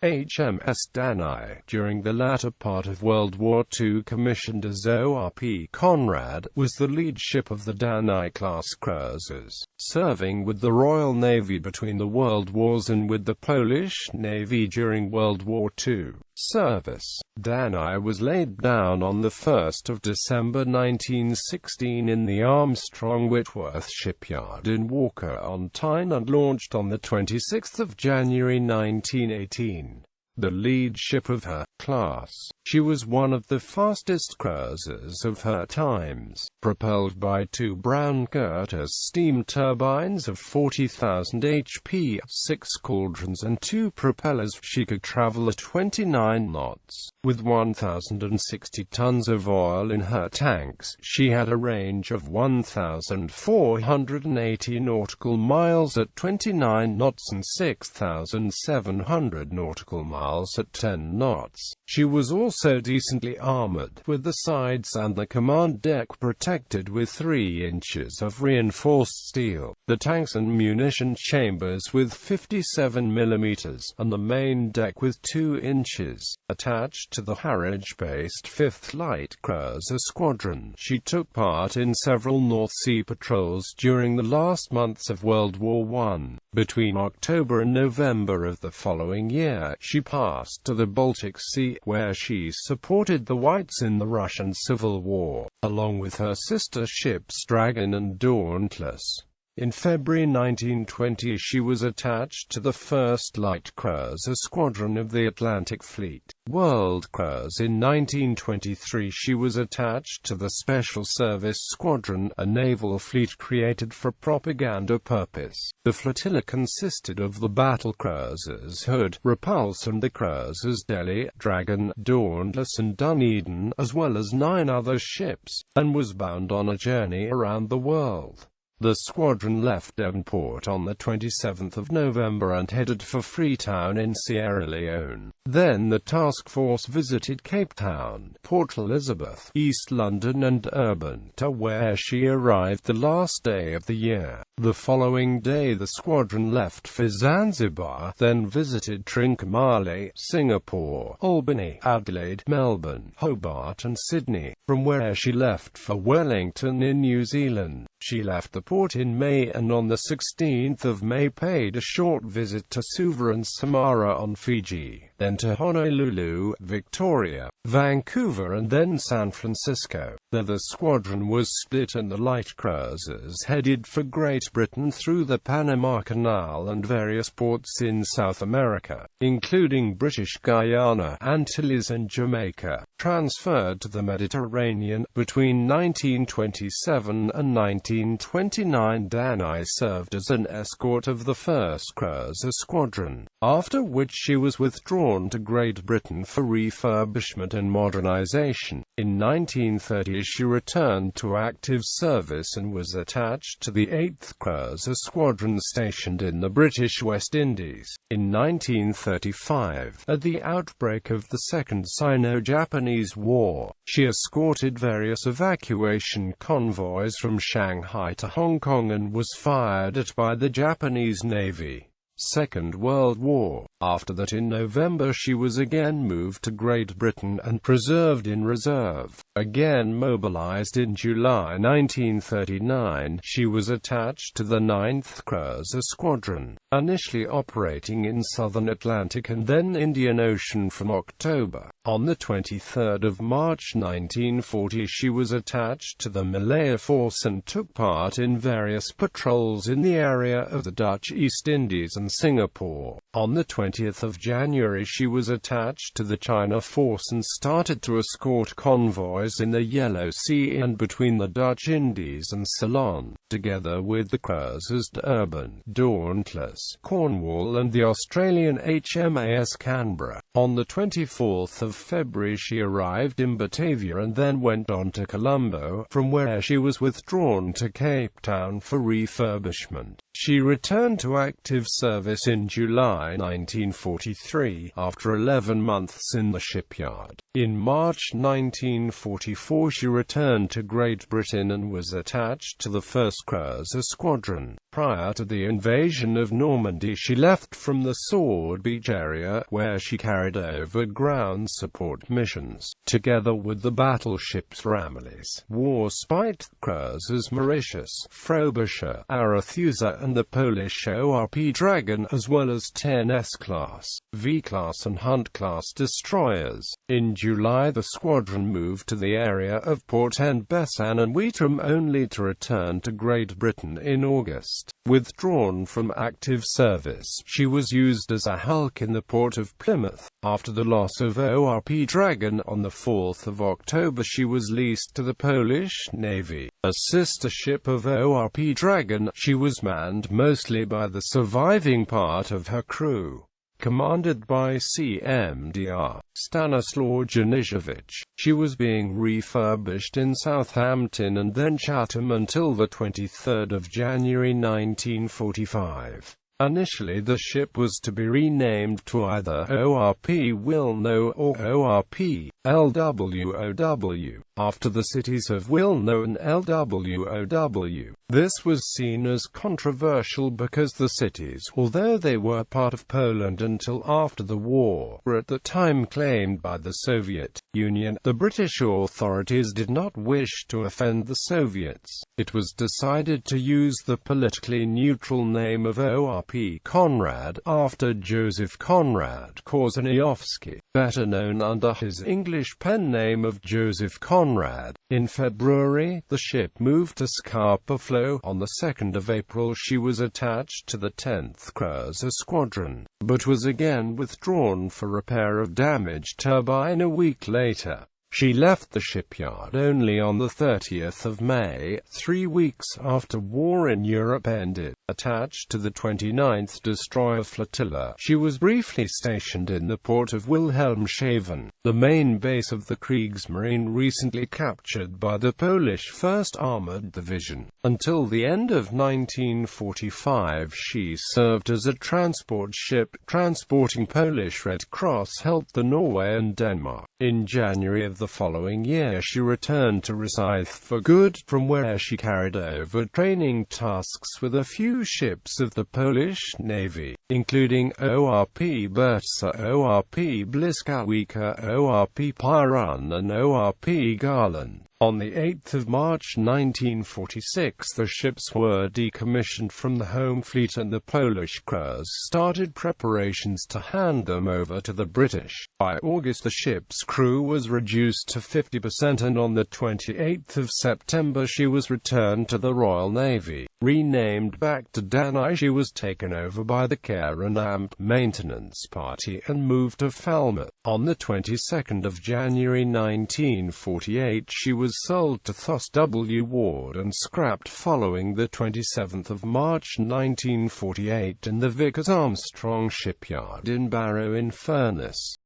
HMS Danae, during the latter part of World War II, commissioned as ORP Conrad, was the lead ship of the Danae-class cruisers, serving with the Royal Navy between the World Wars and with the Polish Navy during World War II service. Danae was laid down on the 1st of December 1916 in the Armstrong Whitworth shipyard in Walker-on-Tyne and launched on the 26th of January 1918. The lead ship of her class, she was one of the fastest cruisers of her times. Propelled by two Brown Curtis steam turbines of 40,000 HP, 6 cauldrons and 2 propellers, she could travel at 29 knots. With 1,060 tons of oil in her tanks, she had a range of 1,480 nautical miles at 29 knots and 6,700 nautical miles at 10 knots. She was also decently armored, with the sides and the command deck protected with 3 inches of reinforced steel, the tanks and munition chambers with 57 mm, and the main deck with 2 inches. Attached to the Harwich-based 5th Light Cruiser Squadron, she took part in several North Sea patrols during the last months of World War I. Between October and November of the following year, she passed to the Baltic Sea, where she supported the Whites in the Russian Civil War, along with her sister ships Dragon and Dauntless. In February 1920 she was attached to the 1st Light Cruiser Squadron of the Atlantic Fleet. World Cruise in 1923 she was attached to the Special Service Squadron, a naval fleet created for propaganda purpose. The flotilla consisted of the battle cruisers Hood, Repulse and the cruisers Delhi, Dragon, Dauntless and Dunedin, as well as 9 other ships, and was bound on a journey around the world. The squadron left Devonport on the 27th of November and headed for Freetown in Sierra Leone. Then the task force visited Cape Town, Port Elizabeth, East London and Durban, where she arrived the last day of the year. The following day the squadron left for Zanzibar, then visited Trincomalee, Singapore, Albany, Adelaide, Melbourne, Hobart and Sydney, from where she left for Wellington in New Zealand. She left the port in May and on the 16th of May paid a short visit to Suva and Samara on Fiji, then to Honolulu, Victoria, Vancouver and then San Francisco. There the squadron was split and the light cruisers headed for Great Britain through the Panama Canal and various ports in South America, including British Guyana, Antilles and Jamaica. Transferred to the Mediterranean between 1927 and 1929, Danae served as an escort of the 1st Cruiser Squadron, after which she was withdrawn to Great Britain for refurbishment and modernization. In 1930 she returned to active service and was attached to the 8th Cruiser Squadron stationed in the British West Indies. In 1935, at the outbreak of the Second Sino-Japanese War, she escorted various evacuation convoys from Shanghai to Hong Kong and was fired at by the Japanese Navy. Second World War. After that in November she was again moved to Great Britain and preserved in reserve. Again mobilized in July 1939, she was attached to the 9th Cruiser Squadron, initially operating in Southern Atlantic and then Indian Ocean from October. On the 23rd of March 1940 she was attached to the Malaya Force and took part in various patrols in the area of the Dutch East Indies and Singapore. On the 20th of January she was attached to the China Force and started to escort convoys in the Yellow Sea and between the Dutch Indies and Ceylon, together with the cruisers Durban, Dauntless, Cornwall and the Australian HMS Canberra. On the 24th of February she arrived in Batavia and then went on to Colombo, from where she was withdrawn to Cape Town for refurbishment. She returned to active service in July 1943, after 11 months in the shipyard. In March 1944 she returned to Great Britain and was attached to the 1st Cruiser Squadron. Prior to the invasion of Normandy, she left from the Sword Beach area, where she carried over ground support missions, together with the battleships Ramillies, Warspite, cruisers Mauritius, Frobisher, Arethusa, and the Polish ORP Dragon, as well as 10 S-class, V-class and Hunt-class destroyers. In July, the squadron moved to the area of Port-en-Bessin and Weetram, only to return to Great Britain in August. Withdrawn from active service, she was used as a hulk in the port of Plymouth. After the loss of ORP Dragon on the 4th of October, she was leased to the Polish Navy. A sister ship of ORP Dragon, she was manned mostly by the surviving part of her crew. Commanded by CMDR Stanislaw Janishevich, she was being refurbished in Southampton and then Chatham until the 23rd of January 1945. Initially, the ship was to be renamed to either ORP Wilno or ORP LWOW, after the cities of Wilno and LWOW. This was seen as controversial because the cities, although they were part of Poland until after the war, were at the time claimed by the Soviet Union. The British authorities did not wish to offend the Soviets. It was decided to use the politically neutral name of ORP Conrad, after Joseph Conrad Korzeniowski, better known under his English pen name of Joseph Conrad. In February, the ship moved to Scapa Flow. On the 2nd of April, she was attached to the 10th Cruiser Squadron, but was again withdrawn for repair of damaged turbine a week later. She left the shipyard only on the 30th of May, 3 weeks after war in Europe ended. Attached to the 29th Destroyer Flotilla, she was briefly stationed in the port of Wilhelmshaven, the main base of the Kriegsmarine, recently captured by the Polish 1st Armored Division. Until the end of 1945, she served as a transport ship, transporting Polish Red Cross help to Norway and Denmark. In January of the following year, she returned to Rosyth for good, from where she carried over training tasks with a few ships of the Polish Navy, including ORP Bertsa, ORP Bliskawica, ORP Pirun, and ORP Garland. On the 8th of March 1946, the ships were decommissioned from the home fleet and the Polish crews started preparations to hand them over to the British. By August, the ship's crew was reduced to 50%, and on the 28th of September she was returned to the Royal Navy. Renamed back to Danae, she was taken over by the Care and Amp Maintenance Party and moved to Falmouth. On the 22nd of January 1948, she was sold to Thos W. Ward and scrapped following the 27th of March 1948 in the Vickers Armstrong shipyard in Barrow-in-Furness.